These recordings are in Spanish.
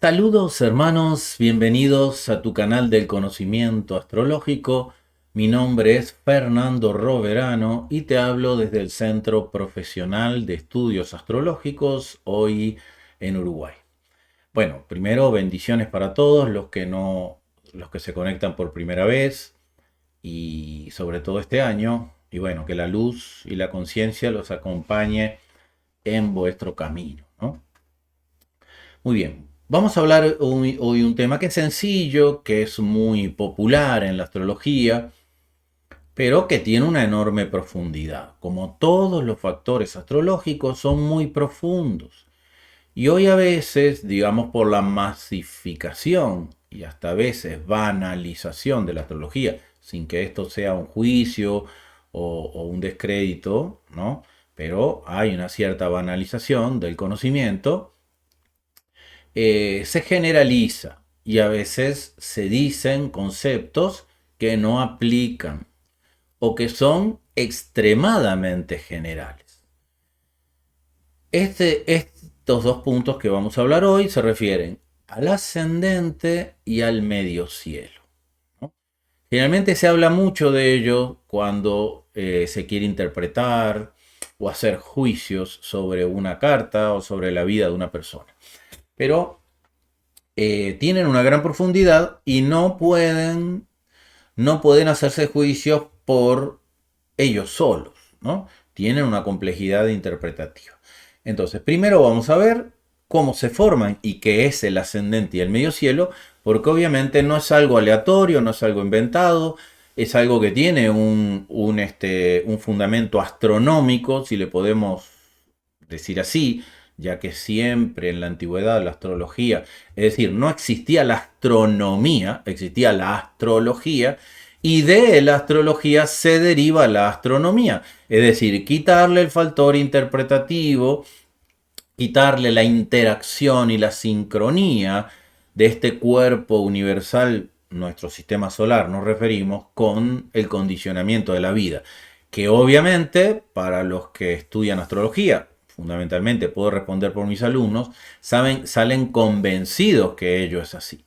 Saludos hermanos, bienvenidos a tu canal del conocimiento astrológico. Mi nombre es Fernando Roverano y te hablo desde el Centro Profesional de Estudios Astrológicos, hoy en Uruguay. Bueno, primero bendiciones para todos los que se conectan por primera vez y sobre todo este año. Y bueno, que la luz y la conciencia los acompañe en vuestro camino, ¿no? Muy bien, vamos a hablar hoy un tema que es sencillo, que es muy popular en la astrología, pero que tiene una enorme profundidad. Como todos los factores astrológicos son muy profundos. Y hoy a veces, digamos por la masificación y hasta a veces banalización de la astrología, sin que esto sea un juicio o un descrédito, ¿no? Pero hay una cierta banalización del conocimiento, se generaliza y a veces se dicen conceptos que no aplican o que son extremadamente generales. Estos dos puntos que vamos a hablar hoy se refieren al ascendente y al medio cielo, ¿no? Generalmente se habla mucho de ello cuando se quiere interpretar o hacer juicios sobre una carta o sobre la vida de una persona. Pero tienen una gran profundidad y no pueden hacerse juicios por ellos solos, ¿no? Tienen una complejidad interpretativa. Entonces, primero vamos a ver cómo se forman y qué es el ascendente y el medio cielo, porque obviamente no es algo aleatorio, no es algo inventado, es algo que tiene un fundamento astronómico, si le podemos decir así, ya que siempre en la antigüedad la astrología, es decir, no existía la astronomía, existía la astrología, y de la astrología se deriva la astronomía, es decir, quitarle el factor interpretativo, quitarle la interacción y la sincronía de este cuerpo universal, nuestro sistema solar, nos referimos, con el condicionamiento de la vida, que obviamente para los que estudian astrología, fundamentalmente puedo responder por mis alumnos, salen convencidos que ello es así,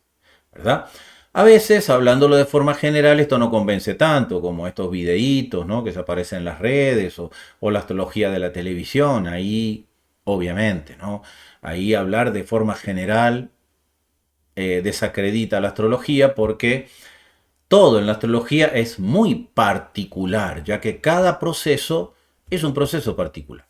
¿verdad? A veces, hablándolo de forma general, esto no convence tanto, como estos videitos, ¿no?, que se aparecen en las redes o la astrología de la televisión. Ahí, obviamente, ¿no? Ahí hablar de forma general desacredita la astrología, porque todo en la astrología es muy particular, ya que cada proceso es un proceso particular.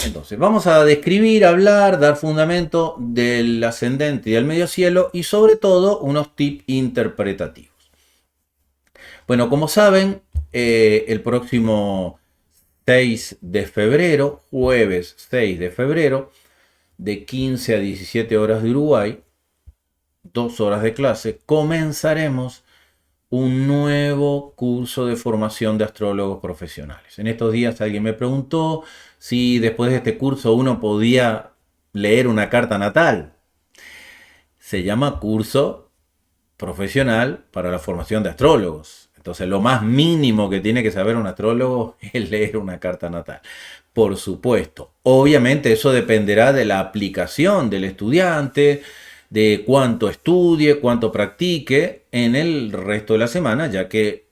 Entonces, vamos a describir, hablar, dar fundamento del ascendente y del medio cielo y sobre todo unos tips interpretativos. Bueno, como saben, el próximo 6 de febrero, jueves 6 de febrero, de 15 a 17 horas de Uruguay, 2 horas de clase, comenzaremos un nuevo curso de formación de astrólogos profesionales. En estos días alguien me preguntó si después de este curso uno podía leer una carta natal. Se llama curso profesional para la formación de astrólogos. Entonces lo más mínimo que tiene que saber un astrólogo es leer una carta natal. Por supuesto, obviamente eso dependerá de la aplicación del estudiante, de cuánto estudie, cuánto practique en el resto de la semana, ya que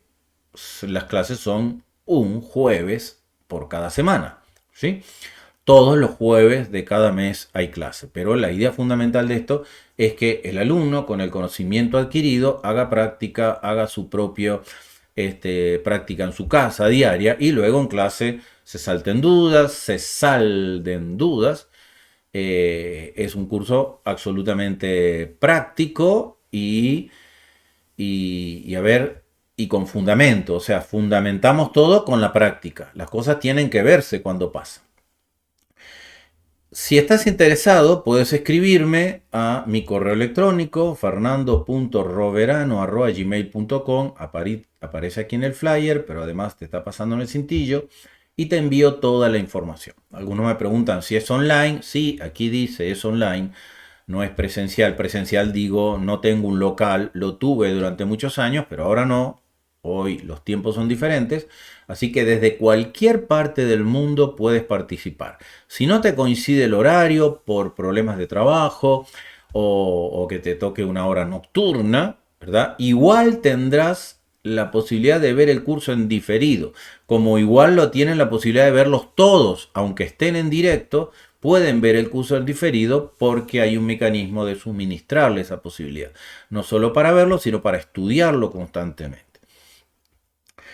las clases son un jueves por cada semana, ¿sí? Todos los jueves de cada mes hay clase, pero la idea fundamental de esto es que el alumno, con el conocimiento adquirido, haga práctica, haga su propio práctica en su casa diaria, y luego en clase se salten dudas, se salden dudas. Es un curso absolutamente práctico y a ver, y con fundamento, o sea, fundamentamos todo con la práctica. Las cosas tienen que verse cuando pasan. Si estás interesado, puedes escribirme a mi correo electrónico fernando.roverano@gmail.com. Aparece aquí en el flyer, pero además te está pasando en el cintillo, y te envío toda la información. Algunos me preguntan si es online. Sí, aquí dice es online, no es presencial. Presencial, digo, no tengo un local, lo tuve durante muchos años, pero ahora no. Hoy los tiempos son diferentes, así que desde cualquier parte del mundo puedes participar. Si no te coincide el horario por problemas de trabajo o que te toque una hora nocturna, ¿verdad? Igual tendrás la posibilidad de ver el curso en diferido, como igual lo tienen la posibilidad de verlos todos, aunque estén en directo, pueden ver el curso en diferido porque hay un mecanismo de suministrarle esa posibilidad, no solo para verlo, sino para estudiarlo constantemente.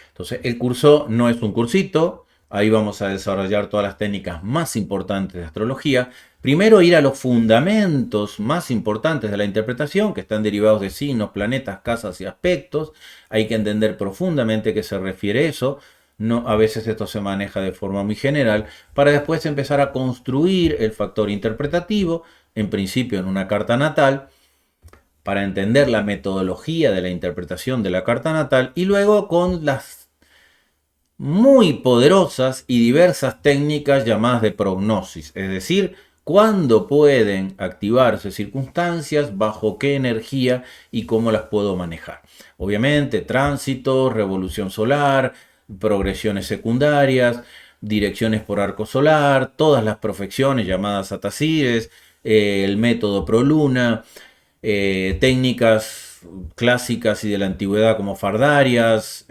Entonces, el curso no es un cursito, ahí vamos a desarrollar todas las técnicas más importantes de astrología. Primero ir a los fundamentos más importantes de la interpretación, que están derivados de signos, planetas, casas y aspectos. Hay que entender profundamente a qué se refiere eso. No, a veces esto se maneja de forma muy general, para después empezar a construir el factor interpretativo, en principio en una carta natal, para entender la metodología de la interpretación de la carta natal, y luego con las muy poderosas y diversas técnicas llamadas de prognosis, es decir, cuándo pueden activarse circunstancias, bajo qué energía y cómo las puedo manejar. Obviamente, tránsito, revolución solar, progresiones secundarias, direcciones por arco solar, todas las profecciones llamadas atasires, el método proluna, técnicas clásicas y de la antigüedad como fardarias,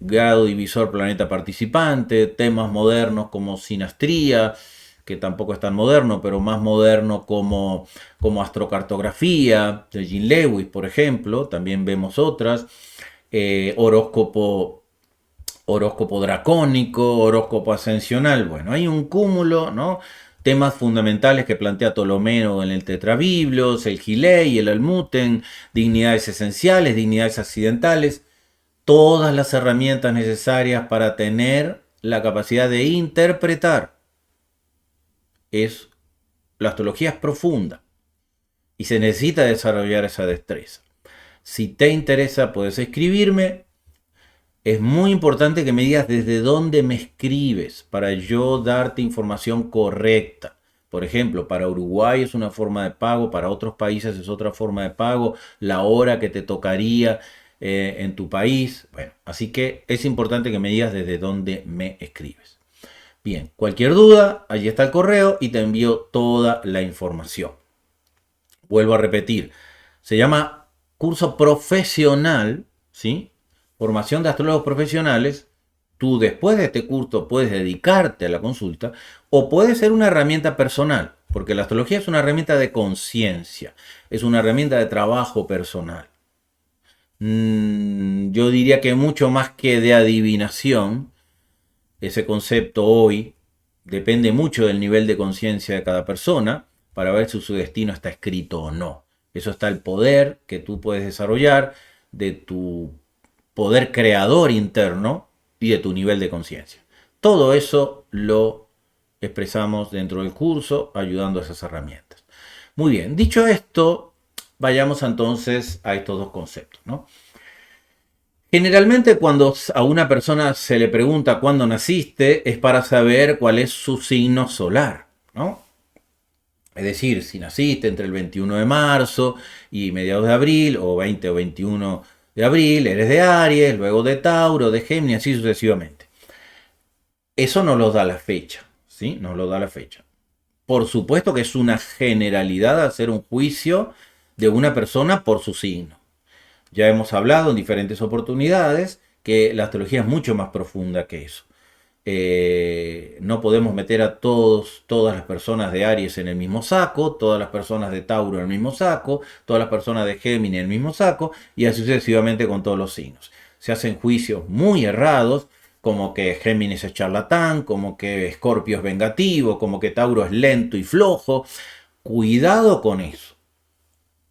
grado divisor planeta participante, temas modernos como sinastría, que tampoco es tan moderno, pero más moderno como astrocartografía, de Jean Lewis, por ejemplo, también vemos otras, horóscopo dracónico, horóscopo ascensional, bueno, hay un cúmulo, ¿no? Temas fundamentales que plantea Ptolomeo en el Tetrabiblos, el Gilei, el Almuten, dignidades esenciales, dignidades accidentales, todas las herramientas necesarias para tener la capacidad de interpretar. La astrología es profunda y se necesita desarrollar esa destreza. Si te interesa, puedes escribirme. Es muy importante que me digas desde dónde me escribes para yo darte información correcta. Por ejemplo, para Uruguay es una forma de pago, para otros países es otra forma de pago, la hora que te tocaría en tu país. Bueno, así que es importante que me digas desde dónde me escribes. Bien, cualquier duda, allí está el correo y te envío toda la información. Vuelvo a repetir, se llama curso profesional, ¿sí? Formación de astrólogos profesionales. Tú después de este curso puedes dedicarte a la consulta o puede ser una herramienta personal, porque la astrología es una herramienta de conciencia, es una herramienta de trabajo personal. Yo diría que mucho más que de adivinación, ese concepto hoy depende mucho del nivel de conciencia de cada persona para ver si su destino está escrito o no. Eso está el poder que tú puedes desarrollar de tu poder creador interno y de tu nivel de conciencia. Todo eso lo expresamos dentro del curso ayudando a esas herramientas. Muy bien, dicho esto, vayamos entonces a estos dos conceptos, ¿no? Generalmente cuando a una persona se le pregunta cuándo naciste es para saber cuál es su signo solar, ¿no? Es decir, si naciste entre el 21 de marzo y mediados de abril, o 20 o 21 de abril, eres de Aries, luego de Tauro, de Géminis, así sucesivamente. Eso nos lo da la fecha, ¿sí? Nos lo da la fecha. Por supuesto que es una generalidad hacer un juicio de una persona por su signo. Ya hemos hablado en diferentes oportunidades que la astrología es mucho más profunda que eso. No podemos meter a todas las personas de Aries en el mismo saco, todas las personas de Tauro en el mismo saco, todas las personas de Géminis en el mismo saco, y así sucesivamente con todos los signos. Se hacen juicios muy errados, como que Géminis es charlatán, como que Escorpio es vengativo, como que Tauro es lento y flojo. Cuidado con eso.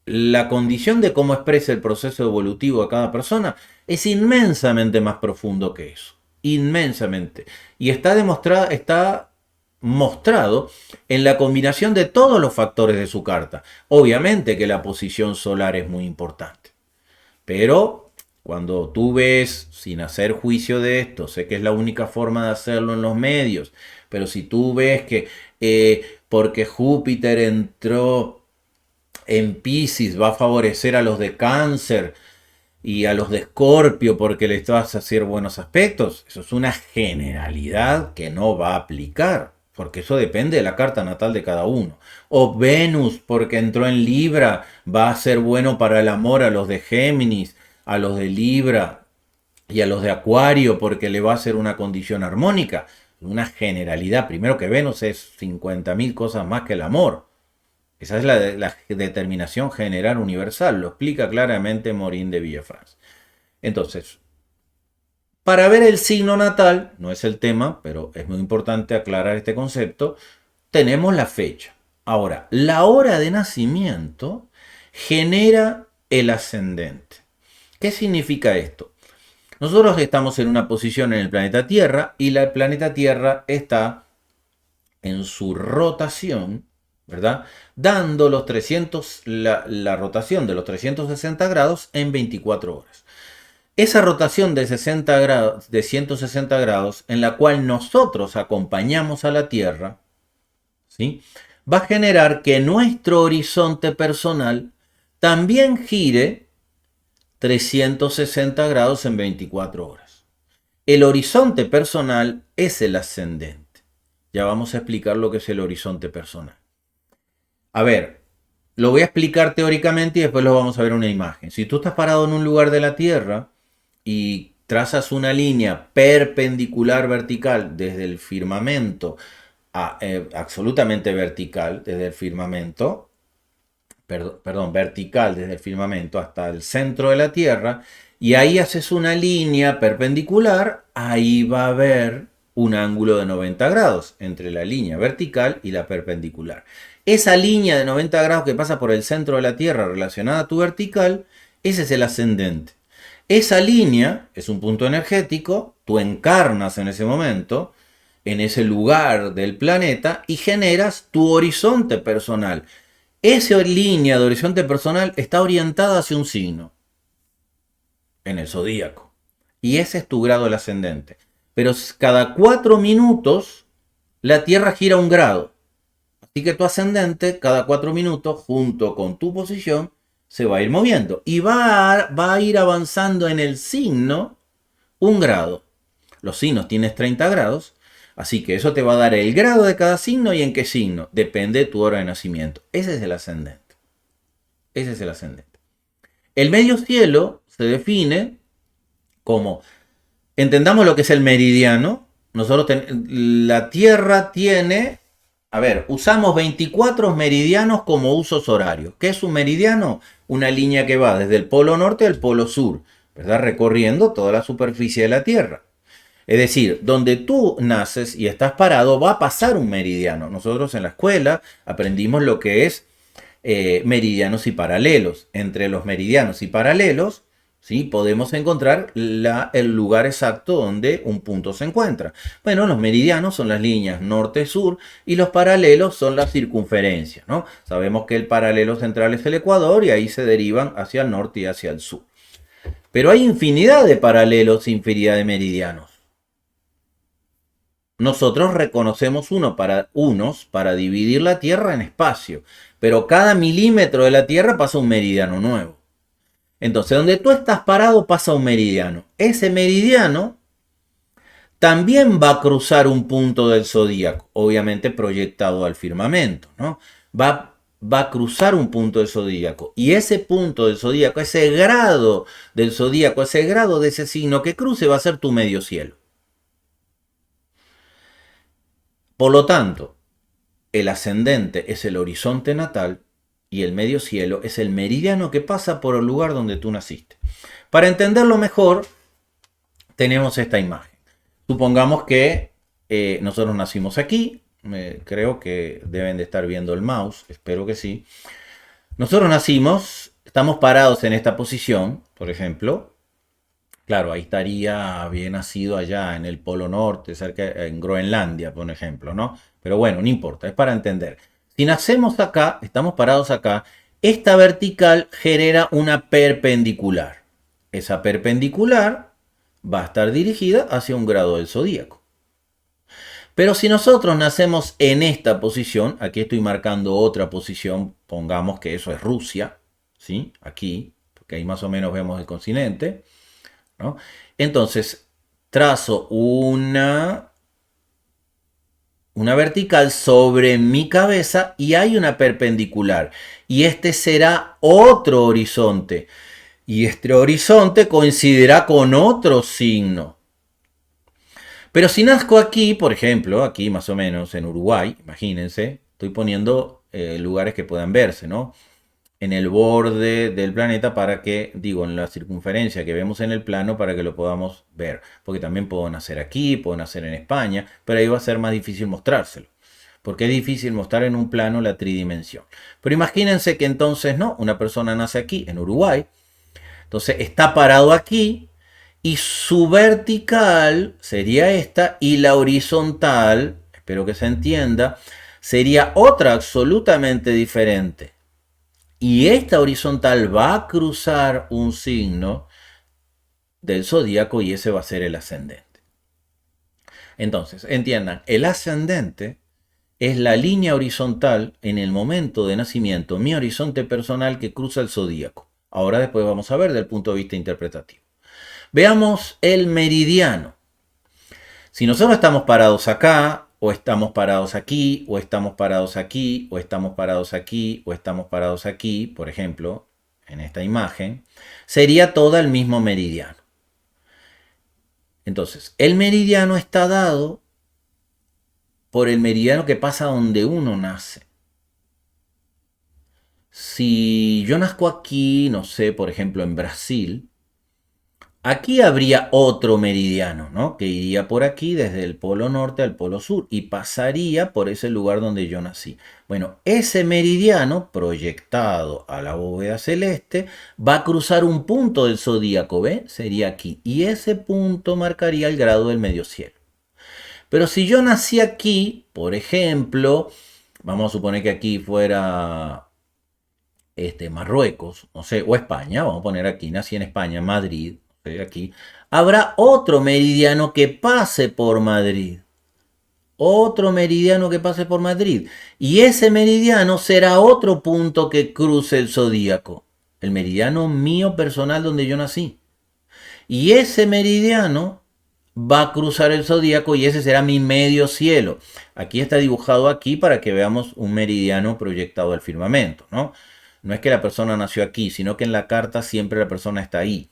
La condición de cómo expresa el proceso evolutivo de cada persona es inmensamente más profundo que eso. Inmensamente. Y está mostrado en la combinación de todos los factores de su carta. Obviamente que la posición solar es muy importante. Pero cuando tú ves, sin hacer juicio de esto, sé que es la única forma de hacerlo en los medios, pero si tú ves que porque Júpiter entró en Piscis va a favorecer a los de Cáncer y a los de Escorpio porque les vas a hacer buenos aspectos, eso es una generalidad que no va a aplicar. porque eso depende de la carta natal de cada uno. O Venus, porque entró en Libra, va a ser bueno para el amor a los de Géminis, a los de Libra y a los de Acuario, porque le va a hacer una condición armónica. Una generalidad. Primero que Venus es 50.000 cosas más que el amor. Esa es la determinación general universal. Lo explica claramente Morin de Villafranche. Entonces, para ver el signo natal, no es el tema, pero es muy importante aclarar este concepto, tenemos la fecha. Ahora, la hora de nacimiento genera el ascendente. ¿Qué significa esto? Nosotros estamos en una posición en el planeta Tierra y el planeta Tierra está en su rotación, ¿verdad? Dando los 300, la rotación de los 360 grados en 24 horas. Esa rotación de 60 grados, de 160 grados, en la cual nosotros acompañamos a la Tierra, ¿sí? Va a generar que nuestro horizonte personal también gire 360 grados en 24 horas. El horizonte personal es el ascendente. Ya vamos a explicar lo que es el horizonte personal. A ver, lo voy a explicar teóricamente y después lo vamos a ver en una imagen. Si tú estás parado en un lugar de la Tierra y trazas una línea perpendicular vertical desde el firmamento, absolutamente vertical desde el firmamento, perdón, vertical desde el firmamento hasta el centro de la Tierra, y ahí haces una línea perpendicular, ahí va a haber un ángulo de 90 grados entre la línea vertical y la perpendicular. Esa línea de 90 grados que pasa por el centro de la Tierra relacionada a tu vertical, ese es el ascendente. Esa línea es un punto energético, tú encarnas en ese momento, en ese lugar del planeta y generas tu horizonte personal. Esa línea de horizonte personal está orientada hacia un signo en el zodíaco. Y ese es tu grado del ascendente. Pero cada 4 minutos la Tierra gira un grado. Así que tu ascendente cada 4 minutos junto con tu posición se va a ir moviendo. Y va a ir avanzando en el signo un grado. Los signos tienes 30 grados. Así que eso te va a dar el grado de cada signo y en qué signo. Depende de tu hora de nacimiento. Ese es el ascendente. Ese es el ascendente. El medio cielo se define como, entendamos lo que es el meridiano. La Tierra tiene, a ver, usamos 24 meridianos como usos horarios. ¿Qué es un meridiano? Una línea que va desde el polo norte al polo sur, ¿verdad? Recorriendo toda la superficie de la Tierra. Es decir, donde tú naces y estás parado va a pasar un meridiano. Nosotros en la escuela aprendimos lo que es meridianos y paralelos. Entre los meridianos y paralelos, ¿sí? Podemos encontrar el lugar exacto donde un punto se encuentra. Bueno, los meridianos son las líneas norte-sur y los paralelos son las circunferencias, ¿no? Sabemos que el paralelo central es el ecuador y ahí se derivan hacia el norte y hacia el sur. Pero hay infinidad de paralelos, infinidad de meridianos. Nosotros reconocemos unos para dividir la Tierra en espacio, pero cada milímetro de la Tierra pasa un meridiano nuevo. Entonces, donde tú estás parado pasa un meridiano. Ese meridiano también va a cruzar un punto del zodíaco, obviamente proyectado al firmamento, ¿no? Va a cruzar un punto del zodíaco. Y ese punto del zodíaco, ese grado del zodíaco, ese grado de ese signo que cruce va a ser tu medio cielo. Por lo tanto, el ascendente es el horizonte natal y el medio cielo es el meridiano que pasa por el lugar donde tú naciste. Para entenderlo mejor, tenemos esta imagen. Supongamos que nosotros nacimos aquí. Creo que deben de estar viendo el mouse, espero que sí. Nosotros nacimos, estamos parados en esta posición, por ejemplo. Claro, ahí estaría bien nacido allá en el Polo Norte, cerca en Groenlandia, por ejemplo, ¿no? Pero bueno, no importa, es para entender. Si nacemos acá, estamos parados acá, esta vertical genera una perpendicular. Esa perpendicular va a estar dirigida hacia un grado del zodíaco. Pero si nosotros nacemos en esta posición, aquí estoy marcando otra posición, pongamos que eso es Rusia, ¿sí? Aquí, porque ahí más o menos vemos el continente, ¿no? Entonces, trazo un una vertical sobre mi cabeza y hay una perpendicular. Y este será otro horizonte. Y este horizonte coincidirá con otro signo. Pero si nazco aquí, por ejemplo, aquí más o menos en Uruguay, imagínense, estoy poniendo lugares que puedan verse, ¿no? En el borde del planeta para que, digo, en la circunferencia que vemos en el plano para que lo podamos ver. Porque también puedo nacer aquí, puedo nacer en España, pero ahí va a ser más difícil mostrárselo. Porque es difícil mostrar en un plano la tridimensión. Pero imagínense que entonces, no, una persona nace aquí, en Uruguay, entonces está parado aquí y su vertical sería esta y la horizontal, espero que se entienda, sería otra absolutamente diferente. Y esta horizontal va a cruzar un signo del zodíaco y ese va a ser el ascendente. Entonces, entiendan, el ascendente es la línea horizontal en el momento de nacimiento, mi horizonte personal que cruza el zodíaco. Ahora después vamos a ver del punto de vista interpretativo. Veamos el meridiano. Si nosotros estamos parados acá, o estamos parados aquí, o estamos parados aquí, o estamos parados aquí, o estamos parados aquí, por ejemplo, en esta imagen, sería todo el mismo meridiano. Entonces, el meridiano está dado por el meridiano que pasa donde uno nace. Si yo nazco aquí, no sé, por ejemplo, en Brasil, aquí habría otro meridiano, ¿no? Que iría por aquí desde el polo norte al polo sur y pasaría por ese lugar donde yo nací. Bueno, ese meridiano proyectado a la bóveda celeste va a cruzar un punto del zodíaco, ¿ve? Sería aquí. Y ese punto marcaría el grado del medio cielo. Pero si yo nací aquí, por ejemplo, vamos a suponer que aquí fuera Marruecos, no sé, o España, vamos a poner aquí, nací en España, Madrid, aquí, habrá otro meridiano que pase por Madrid. Otro meridiano que pase por Madrid. Y ese meridiano será otro punto que cruce el zodíaco. El meridiano mío personal donde yo nací. Y ese meridiano va a cruzar el zodíaco y ese será mi medio cielo. Aquí está dibujado aquí para que veamos un meridiano proyectado al firmamento, ¿no? No es que la persona nació aquí, sino que en la carta siempre la persona está ahí.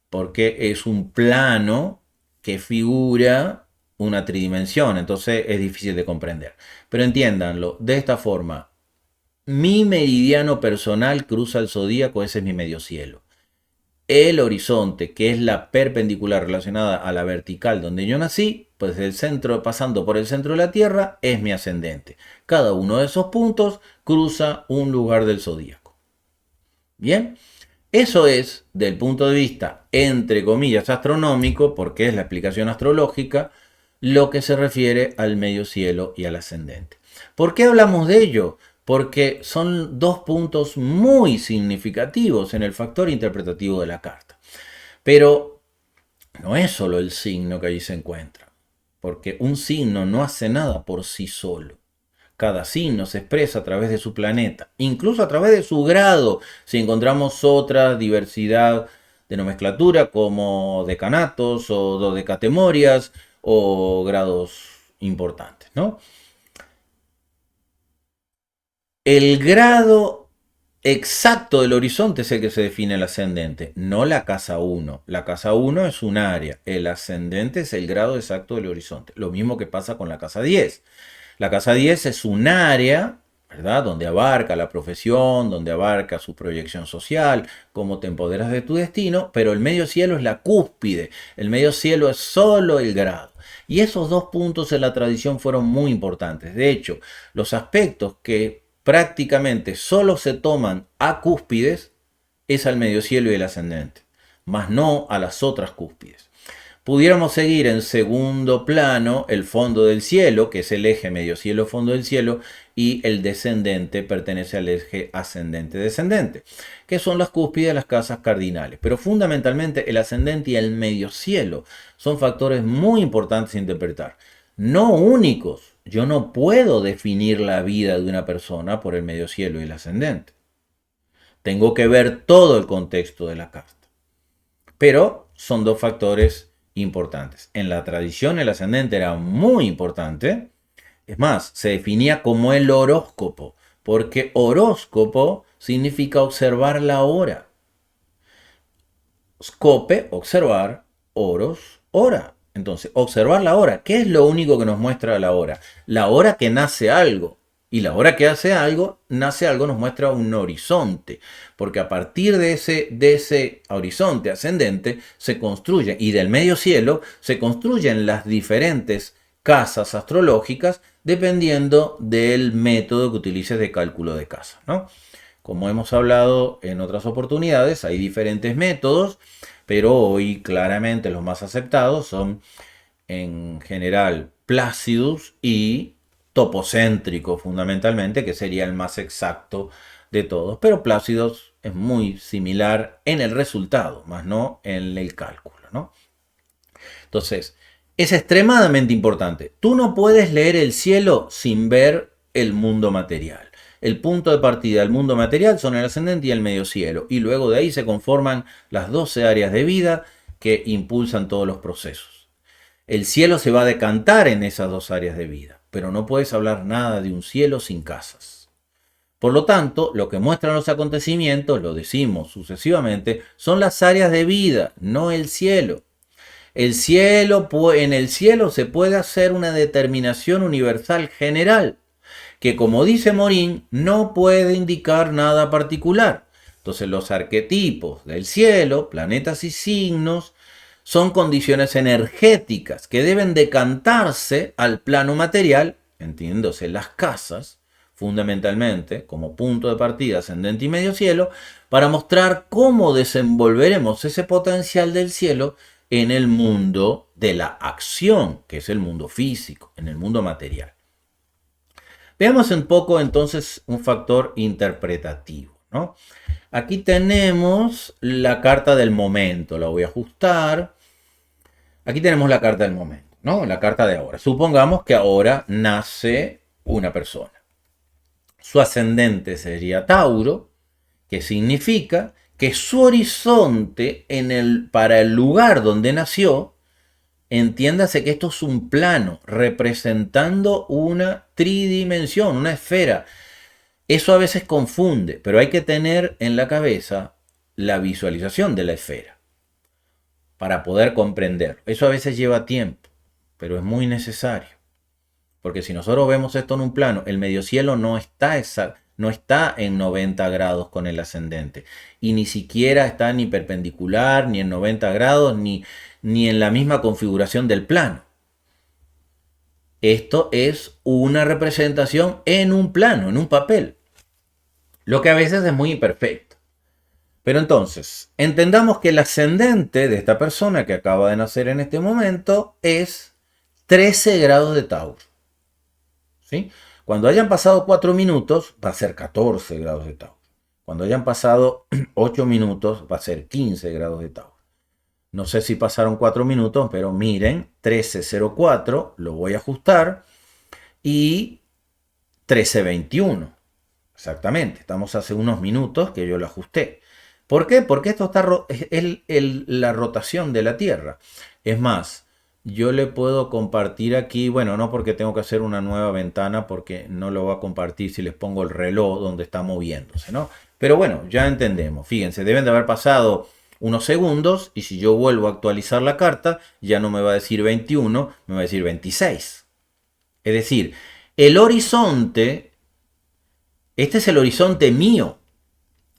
Porque es un plano que figura una tridimensión, entonces es difícil de comprender. Pero entiéndanlo, de esta forma, mi meridiano personal cruza el zodíaco, ese es mi medio cielo. El horizonte, que es la perpendicular relacionada a la vertical donde yo nací, pues el centro, pasando por el centro de la Tierra, es mi ascendente. Cada uno de esos puntos cruza un lugar del zodíaco. Bien, eso es, del punto de vista, entre comillas, astronómico, porque es la explicación astrológica, lo que se refiere al medio cielo y al ascendente. ¿Por qué hablamos de ello? Porque son dos puntos muy significativos en el factor interpretativo de la carta. Pero no es solo el signo que allí se encuentra, porque un signo no hace nada por sí solo. Cada signo se expresa a través de su planeta, incluso a través de su grado, si encontramos otra diversidad de nomenclatura como decanatos o dodecatemorias o grados importantes, ¿no? El grado exacto del horizonte es el que se define el ascendente, no la casa 1. La casa 1 es un área, el ascendente es el grado exacto del horizonte. Lo mismo que pasa con la casa 10. La casa 10 es un área, ¿verdad? Donde abarca la profesión, donde abarca su proyección social, cómo te empoderas de tu destino, pero el medio cielo es la cúspide, el medio cielo es solo el grado. Y esos dos puntos en la tradición fueron muy importantes. De hecho, los aspectos que prácticamente solo se toman a cúspides es al medio cielo y el ascendente, más no a las otras cúspides. Pudiéramos seguir en segundo plano el fondo del cielo, que es el eje medio cielo, fondo del cielo, y el descendente pertenece al eje ascendente-descendente, que son las cúspides de las casas cardinales. Pero fundamentalmente el ascendente y el medio cielo son factores muy importantes a interpretar, no únicos. Yo no puedo definir la vida de una persona por el medio cielo y el ascendente. Tengo que ver todo el contexto de la carta. Pero son dos factores importantes. En la tradición el ascendente era muy importante, Es más, se definía como el horóscopo, porque horóscopo significa observar la hora. Scope, observar, horos, hora. Entonces, observar la hora. ¿Qué es lo único que nos muestra la hora? La hora que nace algo. Y la hora que hace algo, nace algo, nos muestra un horizonte. Porque a partir de ese horizonte ascendente se construye, y del medio cielo se construyen las diferentes casas astrológicas dependiendo del método que utilices de cálculo de casa, ¿no? Como hemos hablado en otras oportunidades, hay diferentes métodos, pero hoy claramente los más aceptados son en general Placidus y topocéntrico fundamentalmente, que sería el más exacto de todos. Pero Placidus es muy similar en el resultado, más no en el cálculo, ¿no? Entonces, es extremadamente importante. Tú no puedes leer el cielo sin ver el mundo material. El punto de partida del mundo material son el ascendente y el medio cielo. Y luego de ahí se conforman las 12 áreas de vida que impulsan todos los procesos. El cielo se va a decantar en esas 2 áreas de vida, pero no puedes hablar nada de un cielo sin casas. Por lo tanto, lo que muestran los acontecimientos, lo decimos sucesivamente, son las áreas de vida, no el cielo. En el cielo se puede hacer una determinación universal general, que como dice Morín, no puede indicar nada particular. Entonces los arquetipos del cielo, planetas y signos, son condiciones energéticas que deben decantarse al plano material, entiéndose las casas, fundamentalmente como punto de partida ascendente y medio cielo, para mostrar cómo desenvolveremos ese potencial del cielo en el mundo de la acción, que es el mundo físico, en el mundo material. Veamos un poco entonces un factor interpretativo, ¿no? Aquí tenemos la carta del momento, la voy a ajustar. Aquí tenemos la carta del momento, ¿no? La carta de ahora. Supongamos que ahora nace una persona. Su ascendente sería Tauro, que significa que su horizonte para el lugar donde nació, entiéndase que esto es un plano representando una tridimensión, una esfera. Eso a veces confunde, pero hay que tener en la cabeza la visualización de la esfera para poder comprenderlo. Eso a veces lleva tiempo, pero es muy necesario. Porque si nosotros vemos esto en un plano, el medio cielo no está en 90 grados con el ascendente. Y ni siquiera está ni perpendicular, ni en 90 grados, ni en la misma configuración del plano. Esto es una representación en un plano, en un papel. Lo que a veces es muy imperfecto. Pero entonces, entendamos que el ascendente de esta persona que acaba de nacer en este momento es 13 grados de Tauro. ¿Sí? Cuando hayan pasado 4 minutos, va a ser 14 grados de Tauro. Cuando hayan pasado 8 minutos, va a ser 15 grados de Tauro. No sé si pasaron 4 minutos, pero miren, 13.04, lo voy a ajustar, y 13.21. Exactamente, estamos hace unos minutos que yo lo ajusté. ¿Por qué? Porque esto es la rotación de la Tierra. Es más, yo le puedo compartir aquí, bueno, no porque tengo que hacer una nueva ventana, porque no lo voy a compartir si les pongo el reloj donde está moviéndose, ¿no? Pero bueno, ya entendemos. Fíjense, deben de haber pasado unos segundos y si yo vuelvo a actualizar la carta, ya no me va a decir 21, me va a decir 26. Es decir, el horizonte, este es el horizonte mío.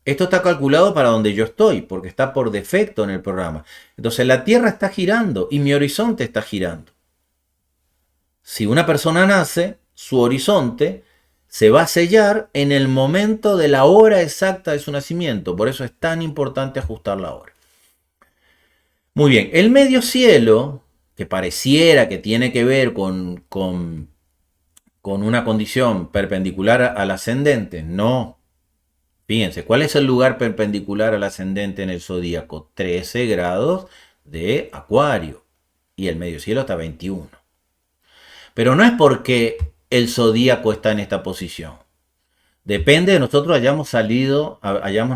Esto está calculado para donde yo estoy, porque está por defecto en el programa. Entonces la Tierra está girando y mi horizonte está girando. Si una persona nace, su horizonte se va a sellar en el momento de la hora exacta de su nacimiento. Por eso es tan importante ajustar la hora. Muy bien, el medio cielo, que pareciera que tiene que ver con una condición perpendicular al ascendente, no. Fíjense, ¿cuál es el lugar perpendicular al ascendente en el zodíaco? 13 grados de Acuario y el medio cielo está 21. Pero no es porque el zodíaco está en esta posición. Depende de nosotros hayamos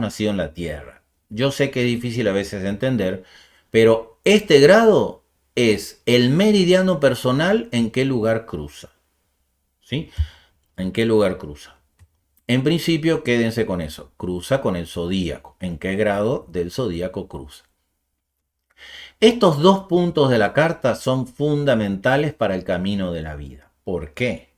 nacido en la Tierra. Yo sé que es difícil a veces de entender, pero este grado es el meridiano personal en qué lugar cruza. ¿sí? ¿En qué lugar cruza? En principio, quédense con eso. Cruza con el zodíaco. ¿En qué grado del zodíaco cruza? Estos dos puntos de la carta son fundamentales para el camino de la vida. ¿Por qué?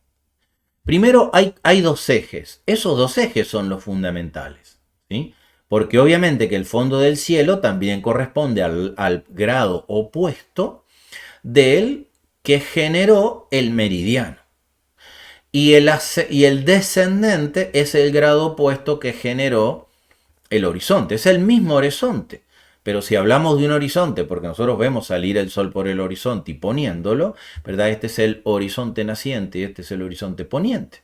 Primero, hay dos ejes. Esos dos ejes son los fundamentales, ¿sí? Porque obviamente que el fondo del cielo también corresponde al grado opuesto del que generó el meridiano. Y el descendente es el grado opuesto que generó el horizonte. Es el mismo horizonte. Pero si hablamos de un horizonte, porque nosotros vemos salir el sol por el horizonte y poniéndolo, ¿verdad? Este es el horizonte naciente y este es el horizonte poniente.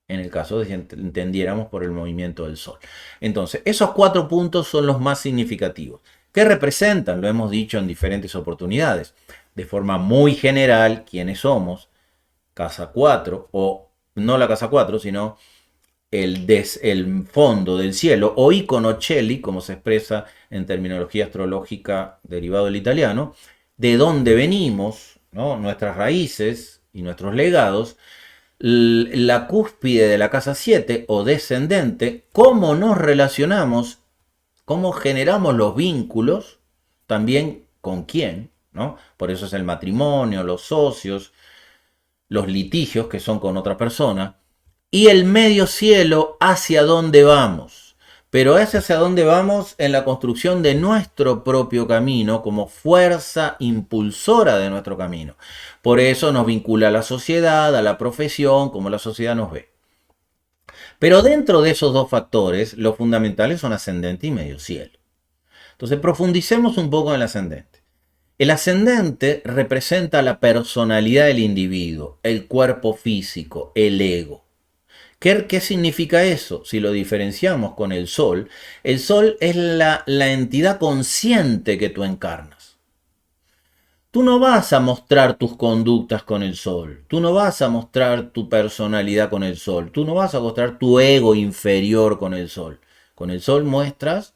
En el caso de que entendiéramos por el movimiento del sol. Entonces, esos 4 puntos son los más significativos. ¿Qué representan? Lo hemos dicho en diferentes oportunidades. De forma muy general, ¿quiénes somos? Casa 4, o no la casa 4, sino el fondo del cielo, o icono Celli, como se expresa en terminología astrológica derivado del italiano, de dónde venimos, ¿no? Nuestras raíces y nuestros legados, la cúspide de la casa 7 o descendente, cómo nos relacionamos, cómo generamos los vínculos, también con quién, ¿no? Por eso es el matrimonio, los socios, los litigios que son con otra persona, y el medio cielo hacia dónde vamos. Pero es hacia dónde vamos en la construcción de nuestro propio camino como fuerza impulsora de nuestro camino. Por eso nos vincula a la sociedad, a la profesión, como la sociedad nos ve. Pero dentro de esos dos factores, los fundamentales son ascendente y medio cielo. Entonces profundicemos un poco en el ascendente. El ascendente representa la personalidad del individuo, el cuerpo físico, el ego. ¿Qué significa eso? Si lo diferenciamos con el sol es la entidad consciente que tú encarnas. Tú no vas a mostrar tus conductas con el sol, tú no vas a mostrar tu personalidad con el sol, tú no vas a mostrar tu ego inferior con el sol. Con el sol muestras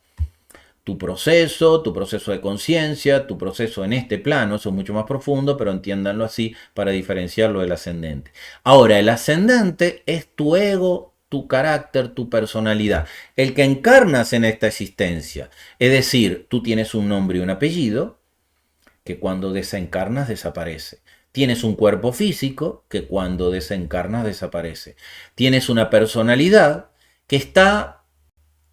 tu proceso de conciencia, tu proceso en este plano, eso es mucho más profundo, pero entiéndanlo así para diferenciarlo del ascendente. Ahora, el ascendente es tu ego, tu carácter, tu personalidad, el que encarnas en esta existencia. Es decir, tú tienes un nombre y un apellido que cuando desencarnas desaparece. Tienes un cuerpo físico que cuando desencarnas desaparece. Tienes una personalidad que está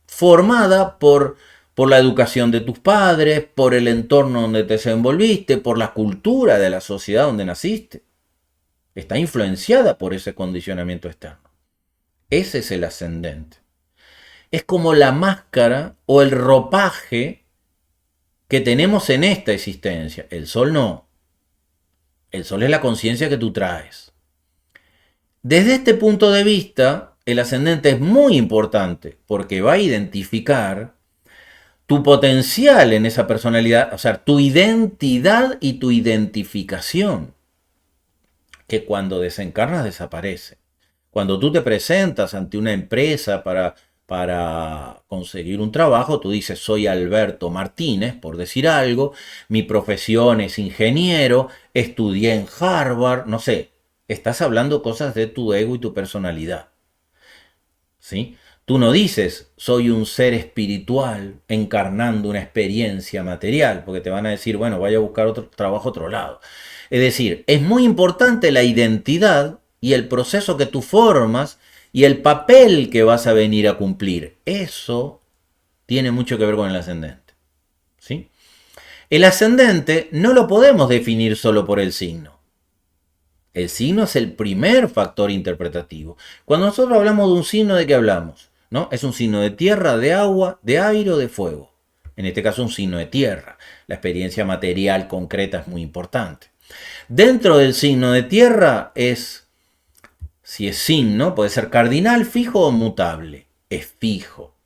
formada por la educación de tus padres, por el entorno donde te desenvolviste, por la cultura de la sociedad donde naciste. Está influenciada por ese condicionamiento externo. Ese es el ascendente. Es como la máscara o el ropaje que tenemos en esta existencia. El sol no. El sol es la conciencia que tú traes. Desde este punto de vista, el ascendente es muy importante porque va a identificar tu potencial en esa personalidad, o sea, tu identidad y tu identificación, que cuando desencarnas desaparece. Cuando tú te presentas ante una empresa para conseguir un trabajo, tú dices, soy Alberto Martínez, por decir algo, mi profesión es ingeniero, estudié en Harvard, no sé, estás hablando cosas de tu ego y tu personalidad. ¿Sí? Tú no dices, soy un ser espiritual encarnando una experiencia material, porque te van a decir, bueno, vaya a buscar otro trabajo a otro lado. Es decir, es muy importante la identidad y el proceso que tú formas y el papel que vas a venir a cumplir. Eso tiene mucho que ver con el ascendente. ¿Sí? El ascendente no lo podemos definir solo por el signo. El signo es el primer factor interpretativo. Cuando nosotros hablamos de un signo, ¿de qué hablamos? ¿No? Es un signo de tierra, de agua, de aire o de fuego. En este caso un signo de tierra. La experiencia material concreta es muy importante. Dentro del signo de tierra si es signo, puede ser cardinal, fijo o mutable. Es fijo.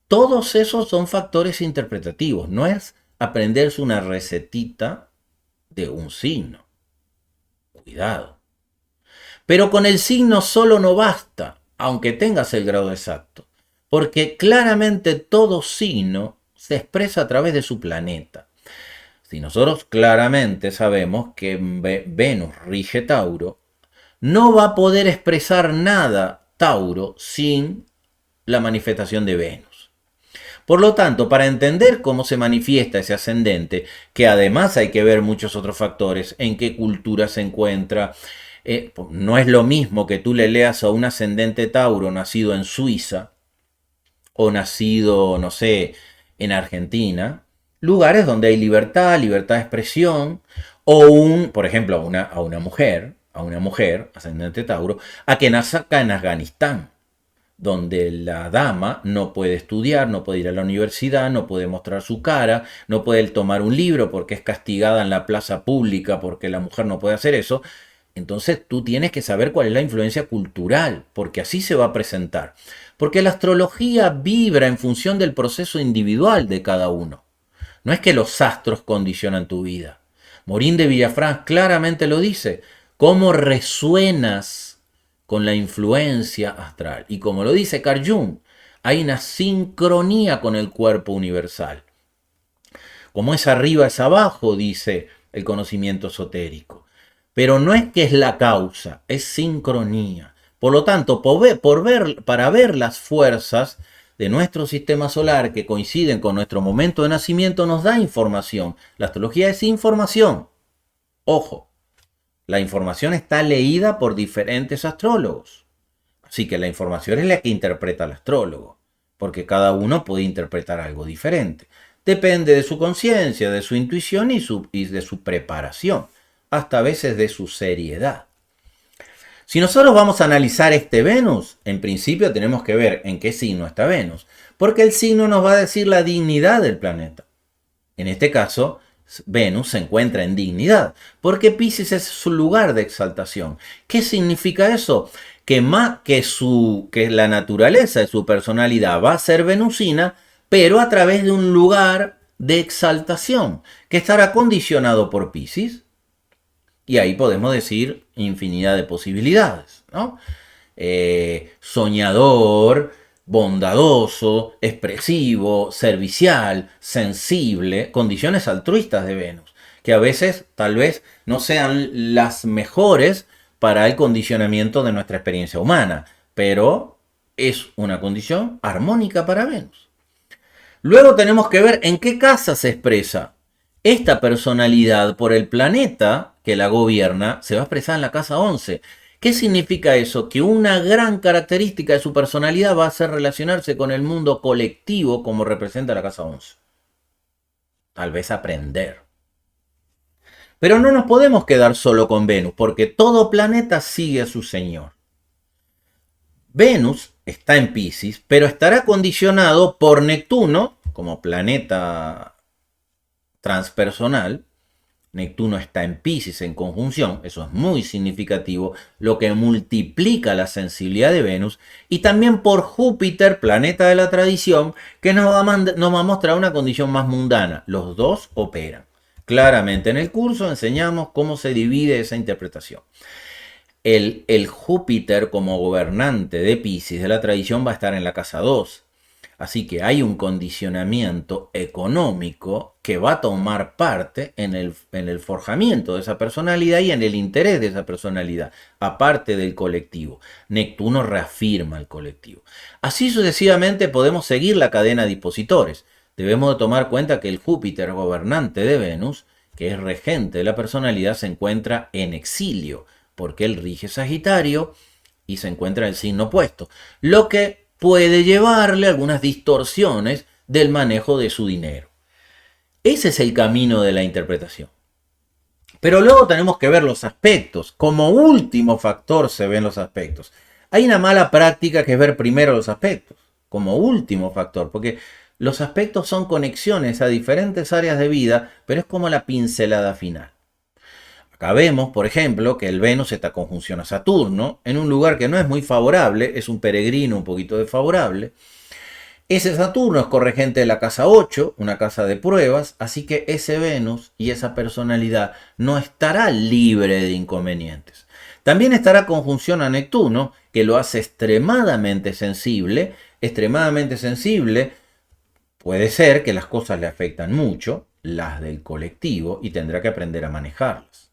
Todos esos son factores interpretativos. No es aprenderse una recetita de un signo. Cuidado. Pero con el signo solo no basta, aunque tengas el grado exacto, porque claramente todo signo se expresa a través de su planeta. Si nosotros claramente sabemos que Venus rige Tauro, no va a poder expresar nada Tauro sin la manifestación de Venus. Por lo tanto, para entender cómo se manifiesta ese ascendente, que además hay que ver muchos otros factores, en qué cultura se encuentra, no es lo mismo que tú le leas a un ascendente Tauro nacido en Suiza o nacido, no sé, en Argentina, lugares donde hay libertad de expresión, o por ejemplo, a una mujer ascendente Tauro, a que nazca en Afganistán, donde la dama no puede estudiar, no puede ir a la universidad, no puede mostrar su cara, no puede tomar un libro porque es castigada en la plaza pública porque la mujer no puede hacer eso. Entonces tú tienes que saber cuál es la influencia cultural, porque así se va a presentar. Porque la astrología vibra en función del proceso individual de cada uno. No es que los astros condicionan tu vida. Morín de Villafranca claramente lo dice. ¿Cómo resuenas con la influencia astral? Y como lo dice Carl Jung, hay una sincronía con el cuerpo universal. Como es arriba es abajo, dice el conocimiento esotérico. Pero no es que es la causa, es sincronía. Por lo tanto, para ver las fuerzas de nuestro sistema solar que coinciden con nuestro momento de nacimiento nos da información. La astrología es información. Ojo, la información está leída por diferentes astrólogos. Así que la información es la que interpreta el astrólogo, porque cada uno puede interpretar algo diferente. Depende de su conciencia, de su intuición y de su preparación, hasta a veces de su seriedad. Si nosotros vamos a analizar este Venus, en principio tenemos que ver en qué signo está Venus, porque el signo nos va a decir la dignidad del planeta. En este caso, Venus se encuentra en dignidad, porque Piscis es su lugar de exaltación. ¿Qué significa eso? Que la naturaleza de su personalidad va a ser venusina, pero a través de un lugar de exaltación, que estará condicionado por Piscis. Y ahí podemos decir infinidad de posibilidades, ¿no? Soñador, bondadoso, expresivo, servicial, sensible, condiciones altruistas de Venus, que a veces tal vez no sean las mejores para el condicionamiento de nuestra experiencia humana, pero es una condición armónica para Venus. Luego tenemos que ver en qué casa se expresa esta personalidad por el planeta que la gobierna, se va a expresar en la casa 11. ¿Qué significa eso? Que una gran característica de su personalidad va a ser relacionarse con el mundo colectivo como representa la casa 11. Tal vez aprender. Pero no nos podemos quedar solo con Venus, porque todo planeta sigue a su señor. Venus está en Piscis, pero estará condicionado por Neptuno, como planeta transpersonal. Neptuno está en Piscis en conjunción, eso es muy significativo, lo que multiplica la sensibilidad de Venus, y también por Júpiter, planeta de la tradición, que nos va a mostrar una condición más mundana. Los dos operan. Claramente en el curso enseñamos cómo se divide esa interpretación. El Júpiter como gobernante de Piscis de la tradición va a estar en la casa 2. Así que hay un condicionamiento económico que va a tomar parte en el forjamiento de esa personalidad y en el interés de esa personalidad, aparte del colectivo. Neptuno reafirma el colectivo. Así sucesivamente podemos seguir la cadena de expositores. Debemos de tomar cuenta que el Júpiter gobernante de Venus, que es regente de la personalidad, se encuentra en exilio, porque él rige Sagitario y se encuentra en el signo opuesto. Lo que puede llevarle algunas distorsiones del manejo de su dinero. Ese es el camino de la interpretación. Pero luego tenemos que ver los aspectos. Como último factor se ven los aspectos. Hay una mala práctica que es ver primero los aspectos, como último factor, porque los aspectos son conexiones a diferentes áreas de vida, pero es como la pincelada final. Acá vemos, por ejemplo, que el Venus está conjunción a Saturno, en un lugar que no es muy favorable, es un peregrino un poquito desfavorable. Ese Saturno es corregente de la casa 8, una casa de pruebas, así que ese Venus y esa personalidad no estará libre de inconvenientes. También estará conjunción a Neptuno, que lo hace extremadamente sensible. Puede ser que las cosas le afectan mucho, las del colectivo, y tendrá que aprender a manejarlas.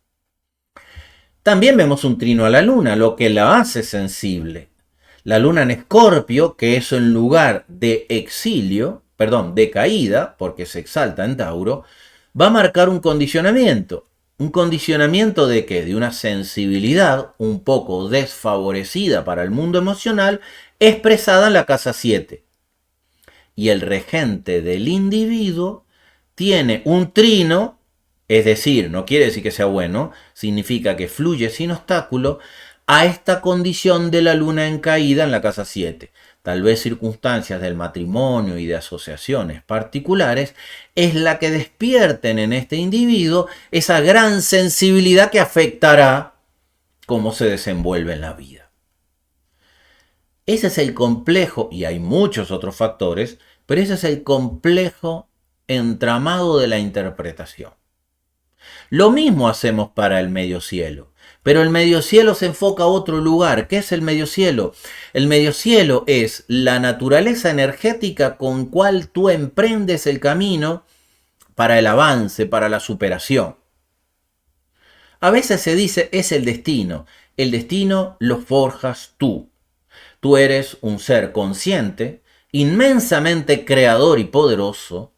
También vemos un trino a la luna, lo que la hace sensible. La luna en Escorpio, que es un lugar de exilio, perdón, de caída, porque se exalta en Tauro, va a marcar un condicionamiento. ¿Un condicionamiento de qué? De una sensibilidad un poco desfavorecida para el mundo emocional, expresada en la casa 7. Y el regente del individuo tiene un trino, es decir, no quiere decir que sea bueno, significa que fluye sin obstáculo, a esta condición de la luna en caída en la casa 7. Tal vez circunstancias del matrimonio y de asociaciones particulares es la que despierten en este individuo esa gran sensibilidad que afectará cómo se desenvuelve en la vida. Ese es el complejo, y hay muchos otros factores, pero ese es el complejo entramado de la interpretación. Lo mismo hacemos para el medio cielo. Pero el medio cielo se enfoca a otro lugar. ¿Qué es el medio cielo? El medio cielo es la naturaleza energética con cual tú emprendes el camino para el avance, para la superación. A veces se dice es el destino. El destino lo forjas tú. Tú eres un ser consciente, inmensamente creador y poderoso,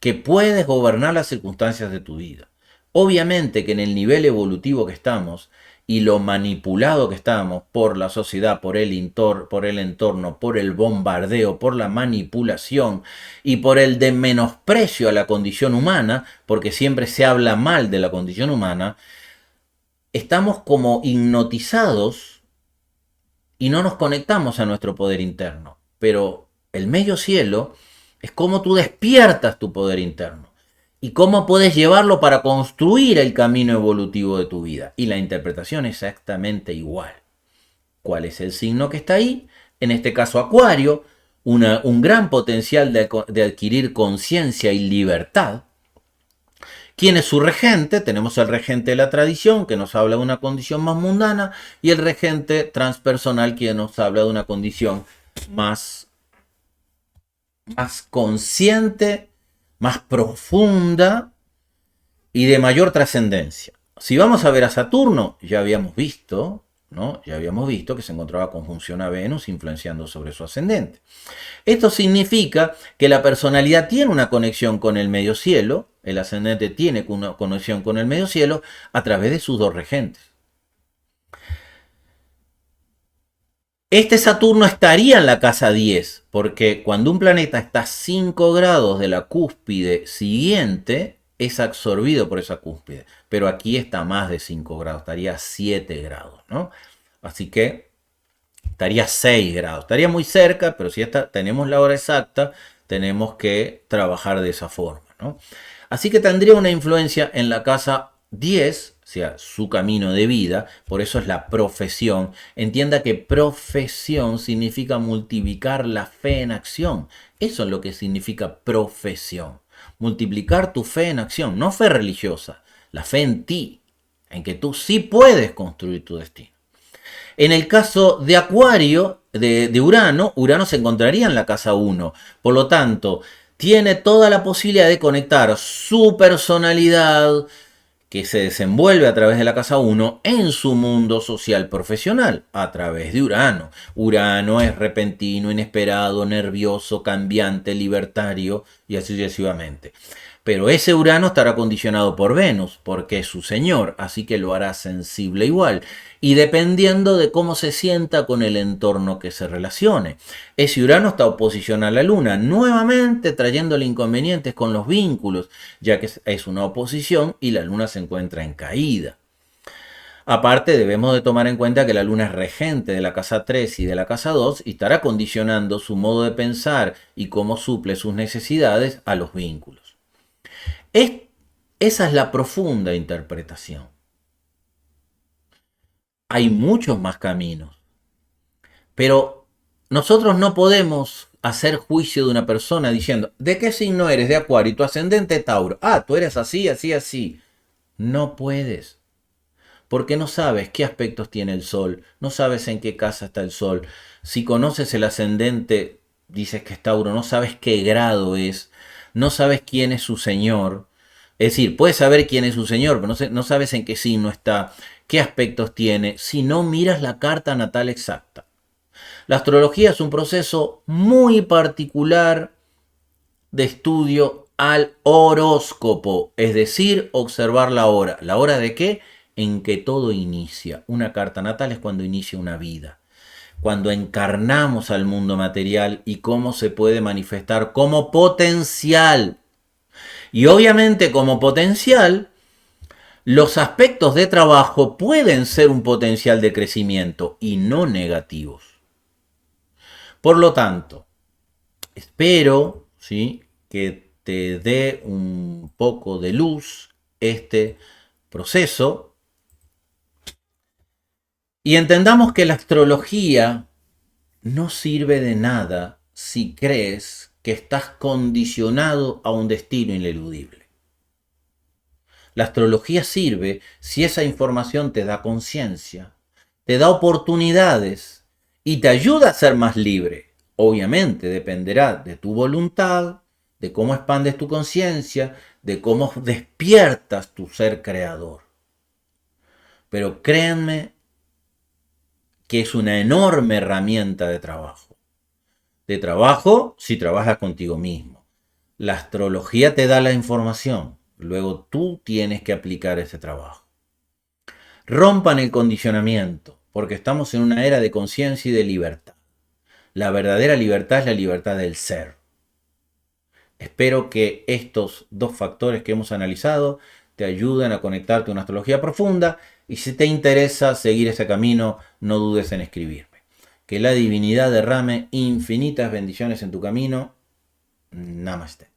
que puedes gobernar las circunstancias de tu vida. Obviamente que en el nivel evolutivo que estamos y lo manipulado que estamos por la sociedad, por el entorno, por el bombardeo, por la manipulación y por el de menosprecio a la condición humana, porque siempre se habla mal de la condición humana, estamos como hipnotizados y no nos conectamos a nuestro poder interno. Pero el medio cielo es cómo tú despiertas tu poder interno y cómo puedes llevarlo para construir el camino evolutivo de tu vida. Y la interpretación es exactamente igual. ¿Cuál es el signo que está ahí? En este caso Acuario, un gran potencial de adquirir conciencia y libertad. ¿Quién es su regente? Tenemos el regente de la tradición, que nos habla de una condición más mundana, y el regente transpersonal, que nos habla de una condición más consciente, más profunda y de mayor trascendencia. Si vamos a ver a Saturno, ya habíamos visto, ¿no? Ya habíamos visto que se encontraba conjunción a Venus influenciando sobre su ascendente. Esto significa que la personalidad tiene una conexión con el medio cielo, el ascendente tiene una conexión con el medio cielo a través de sus dos regentes. Este Saturno estaría en la casa 10, porque cuando un planeta está a 5 grados de la cúspide siguiente, es absorbido por esa cúspide. Pero aquí está a más de 5 grados, estaría a 7 grados, ¿no? Así que estaría a 6 grados, estaría muy cerca, pero si tenemos la hora exacta, tenemos que trabajar de esa forma, ¿no? Así que tendría una influencia en la casa 10, o sea, su camino de vida, por eso es la profesión. Entienda que profesión significa multiplicar la fe en acción. Eso es lo que significa profesión. Multiplicar tu fe en acción, no fe religiosa, la fe en ti, en que tú sí puedes construir tu destino. En el caso de Acuario, de Urano, Urano se encontraría en la casa 1. Por lo tanto, tiene toda la posibilidad de conectar su personalidad, que se desenvuelve a través de la casa 1 en su mundo social profesional, a través de Urano. Urano es repentino, inesperado, nervioso, cambiante, libertario y así sucesivamente. Pero ese Urano estará condicionado por Venus, porque es su señor, así que lo hará sensible igual. Y dependiendo de cómo se sienta con el entorno que se relacione. Ese Urano está oposición a la Luna, nuevamente trayéndole inconvenientes con los vínculos, ya que es una oposición y la Luna se encuentra en caída. Aparte, debemos de tomar en cuenta que la Luna es regente de la casa 3 y de la casa 2 y estará condicionando su modo de pensar y cómo suple sus necesidades a los vínculos. Esa es la profunda interpretación. Hay muchos más caminos, pero nosotros no podemos hacer juicio de una persona diciendo, ¿de qué signo eres? De Acuario y tu ascendente Tauro. Ah, tú eres así, así, así. No puedes, porque no sabes qué aspectos tiene el Sol, no sabes en qué casa está el Sol. Si conoces el ascendente, dices que es Tauro, no sabes qué grado es, no sabes quién es su señor. Es decir, puedes saber quién es un señor, pero no sabes en qué signo está, qué aspectos tiene, si no miras la carta natal exacta. La astrología es un proceso muy particular de estudio al horóscopo, es decir, observar la hora. ¿La hora de qué? En que todo inicia. Una carta natal es cuando inicia una vida, cuando encarnamos al mundo material y cómo se puede manifestar como potencial. Y obviamente como potencial, los aspectos de trabajo pueden ser un potencial de crecimiento y no negativos. Por lo tanto, espero, ¿sí?, que te dé un poco de luz este proceso y entendamos que la astrología no sirve de nada si crees que estás condicionado a un destino ineludible. La astrología sirve si esa información te da conciencia, te da oportunidades y te ayuda a ser más libre. Obviamente dependerá de tu voluntad, de cómo expandes tu conciencia, de cómo despiertas tu ser creador. Pero créanme que es una enorme herramienta de trabajo. De trabajo si trabajas contigo mismo. La astrología te da la información, luego tú tienes que aplicar ese trabajo. Rompan el condicionamiento, porque estamos en una era de conciencia y de libertad. La verdadera libertad es la libertad del ser. Espero que estos dos factores que hemos analizado te ayuden a conectarte a una astrología profunda y si te interesa seguir ese camino, no dudes en escribirme. Que la divinidad derrame infinitas bendiciones en tu camino. Namaste.